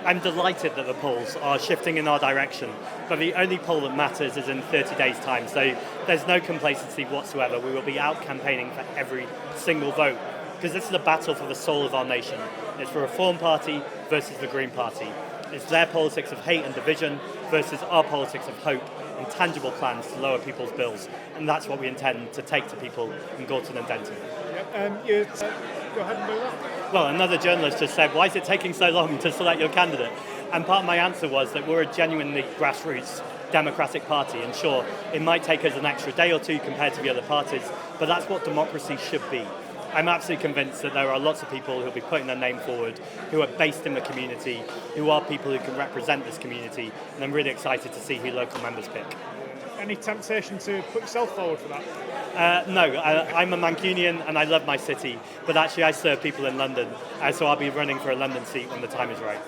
I'm delighted that the polls are shifting in our direction, but the only poll that matters is in 30 days' time, so there's no complacency whatsoever. We will be out campaigning for every single vote, because this is a battle for the soul of our nation. It's the Reform Party versus the Green Party. It's their politics of hate and division versus our politics of hope and tangible plans to lower people's bills, and that's what we intend to take to people in Gorton and Denton. Go ahead and do that. Well, another journalist just said, why is it taking so long to select your candidate? And part of my answer was that we're a genuinely grassroots democratic party, and sure, it might take us an extra day or two compared to the other parties, but that's what democracy should be. I'm absolutely convinced that there are lots of people who'll be putting their name forward, who are based in the community, who are people who can represent this community, and I'm really excited to see who local members pick. Any temptation to put yourself forward for that? No, I'm a Mancunian and I love my city, but actually I serve people in London, so I'll be running for a London seat when the time is right.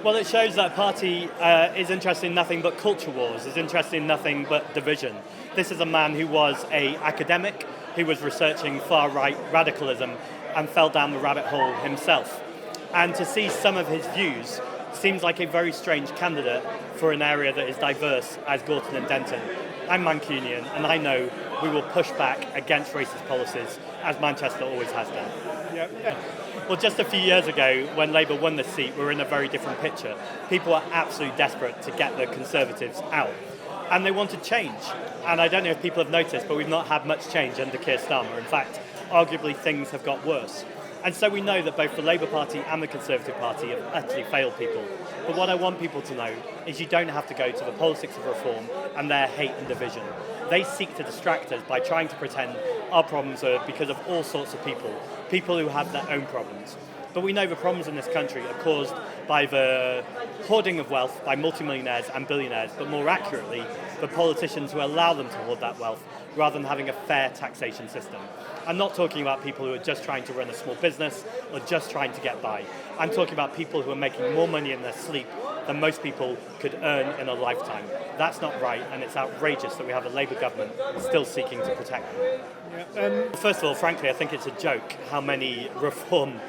Well, it shows that a party is interested in nothing but culture wars, is interested in nothing but division. This is a man who was an academic, who was researching far-right radicalism and fell down the rabbit hole himself. And to see some of his views seems like a very strange candidate for an area that is diverse as Gorton and Denton. I'm Mancunian, and I know we will push back against racist policies, as Manchester always has done. Yeah. Well, just a few years ago, when Labour won this seat, we were in a very different picture. People were absolutely desperate to get the Conservatives out, and they wanted change. And I don't know if people have noticed, but we've not had much change under Keir Starmer. In fact, arguably things have got worse. And so we know that both the Labour Party and the Conservative Party have utterly failed people. But what I want people to know is you don't have to go to the politics of reform and their hate and division. They seek to distract us by trying to pretend our problems are because of all sorts of people who have their own problems. But we know the problems in this country are caused by the hoarding of wealth by multimillionaires and billionaires, but more accurately, the politicians who allow them to hoard that wealth rather than having a fair taxation system. I'm not talking about people who are just trying to run a small business or just trying to get by. I'm talking about people who are making more money in their sleep than most people could earn in a lifetime. That's not right, and it's outrageous that we have a Labour government still seeking to protect them. First of all, frankly, I think it's a joke how many reform...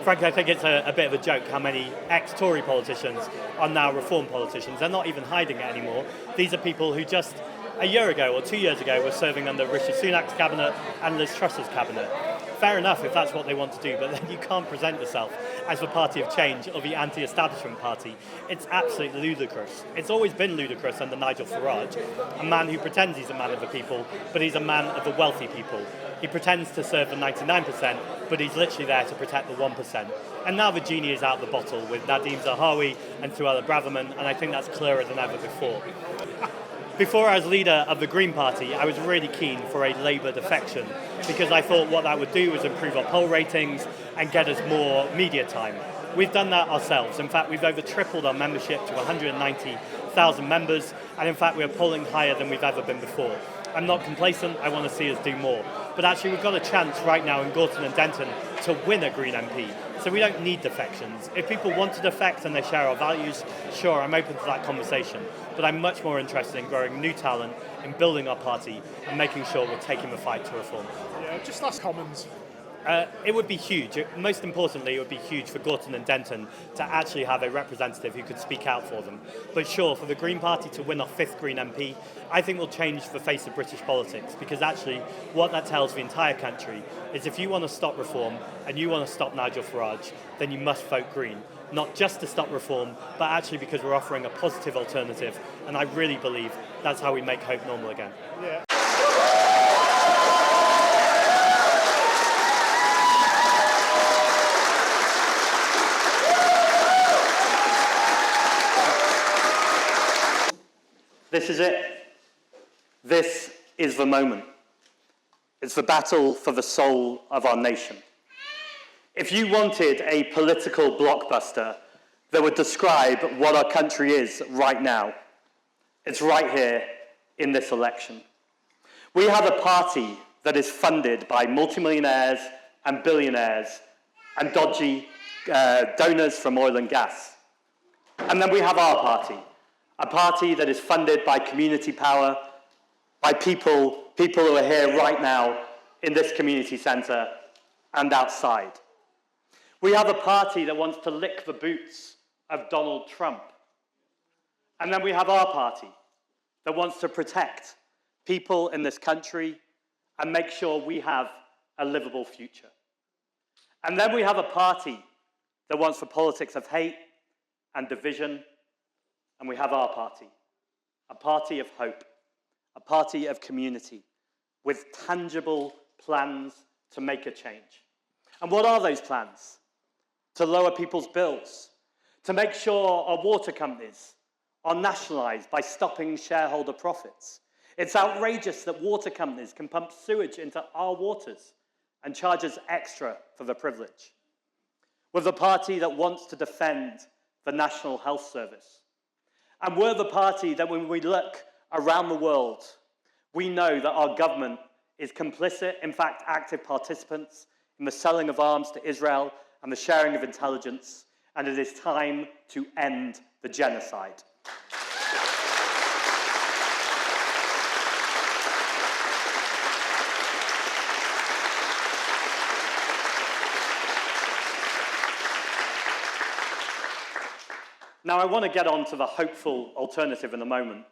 Frankly, I think it's a bit of a joke how many ex-Tory politicians are now reform politicians. They're not even hiding it anymore. These are people who just a year ago or 2 years ago were serving under Rishi Sunak's cabinet and Liz Truss's cabinet. Fair enough if that's what they want to do, but then you can't present yourself as the party of change or the anti-establishment party. It's absolutely ludicrous. It's always been ludicrous under Nigel Farage, a man who pretends he's a man of the people, but he's a man of the wealthy people. He pretends to serve the 99%, but he's literally there to protect the 1%. And now the genie is out of the bottle with Nadine Zahawi and Suella Braverman, and I think that's clearer than ever before. Before I was leader of the Green Party, I was really keen for a Labour defection because I thought what that would do was improve our poll ratings and get us more media time. We've done that ourselves. In fact, we've over tripled our membership to 190,000 members, and in fact, we're polling higher than we've ever been before. I'm not complacent, I want to see us do more. But actually, we've got a chance right now in Gorton and Denton to win a Green MP. So we don't need defections. If people want to defect and they share our values, sure, I'm open to that conversation. But I'm much more interested in growing new talent, in building our party, and making sure we're taking the fight to reform. Yeah, just last Commons. It would be huge. Most importantly, it would be huge for Gorton and Denton to actually have a representative who could speak out for them. But sure, for the Green Party to win our 5th Green MP, I think will change the face of British politics, because actually what that tells the entire country is if you want to stop reform and you want to stop Nigel Farage, then you must vote Green. Not just to stop reform, but actually because we're offering a positive alternative. And I really believe that's how we make hope normal again. Yeah. This is it. This is the moment. It's the battle for the soul of our nation. If you wanted a political blockbuster that would describe what our country is right now, it's right here in this election. We have a party that is funded by multimillionaires and billionaires and dodgy donors from oil and gas. And then we have our party, a party that is funded by community power, by people who are here right now in this community centre and outside. We have a party that wants to lick the boots of Donald Trump. And then we have our party that wants to protect people in this country and make sure we have a livable future. And then we have a party that wants the politics of hate and division. And we have our party, a party of hope, a party of community, with tangible plans to make a change. And what are those plans? To lower people's bills, to make sure our water companies are nationalised by stopping shareholder profits. It's outrageous that water companies can pump sewage into our waters and charge us extra for the privilege. We're the party that wants to defend the National Health Service. And we're the party that when we look around the world, we know that our government is complicit, in fact, active participants in the selling of arms to Israel and the sharing of intelligence, and it is time to end the genocide. Now, I want to get on to the hopeful alternative in a moment,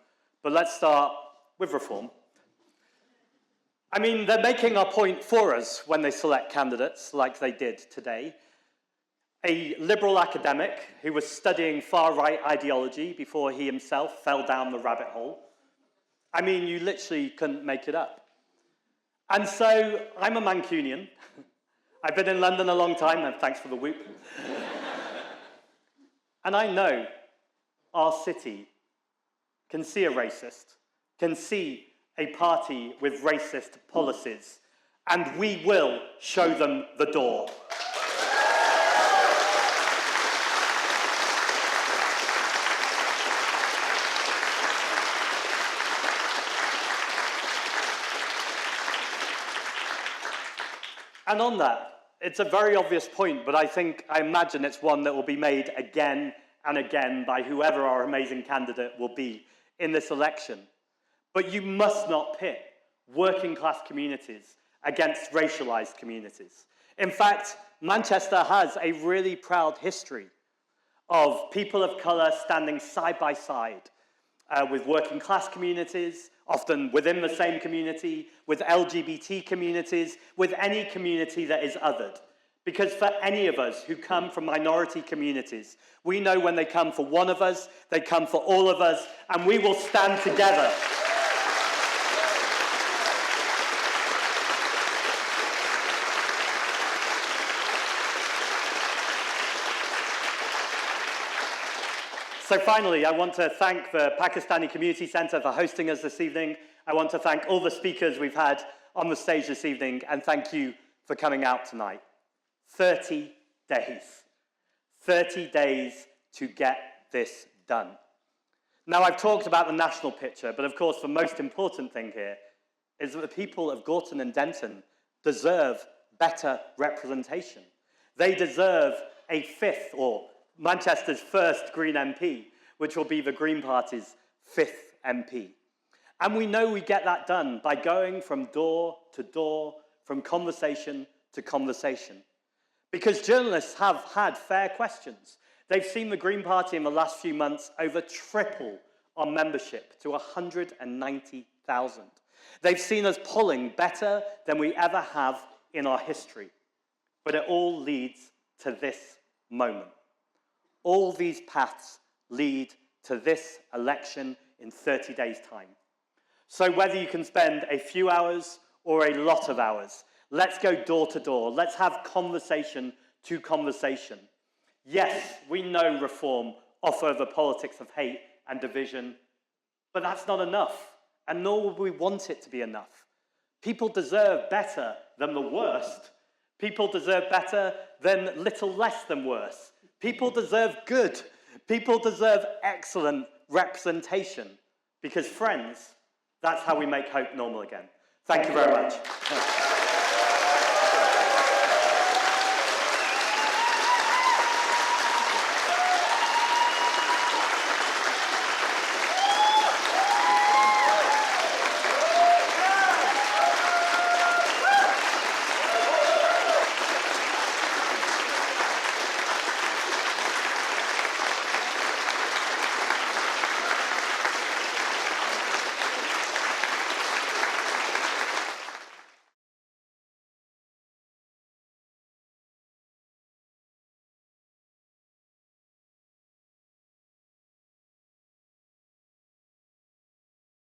but let's start with reform. I mean, they're making our point for us when they select candidates like they did today. A liberal academic who was studying far-right ideology before he himself fell down the rabbit hole. I mean, you literally couldn't make it up. And so, I'm a Mancunian. I've been in London a long time, and thanks for the whoop. And I know our city can see a racist, can see a party with racist policies, and we will show them the door. And on that, it's a very obvious point, but I imagine it's one that will be made again and again by whoever our amazing candidate will be in this election. But you must not pit working class communities against racialized communities. In fact, Manchester has a really proud history of people of colour standing side by side with working class communities, often within the same community, with LGBT communities, with any community that is othered. Because for any of us who come from minority communities, we know when they come for one of us, they come for all of us, and we will stand together. So finally, I want to thank the Pakistani Community Centre for hosting us this evening. I want to thank all the speakers we've had on the stage this evening, and thank you for coming out tonight. 30 days. 30 days to get this done. Now, I've talked about the national picture, but of course, the most important thing here is that the people of Gorton and Denton deserve better representation. They deserve a fifth, or Manchester's first Green MP, which will be the Green Party's fifth MP. And we know we get that done by going from door to door, from conversation to conversation. Because journalists have had fair questions. They've seen the Green Party in the last few months over triple our membership to 190,000. They've seen us polling better than we ever have in our history. But it all leads to this moment. All these paths lead to this election in 30 days' time. So whether you can spend a few hours or a lot of hours, let's go door to door. Let's have conversation to conversation. Yes, we know reform offers the politics of hate and division, but that's not enough, and nor would we want it to be enough. People deserve better than the worst. People deserve better than little less than worse. People deserve good. People deserve excellent representation. Because, friends, that's how we make hope normal again. Thank you very much.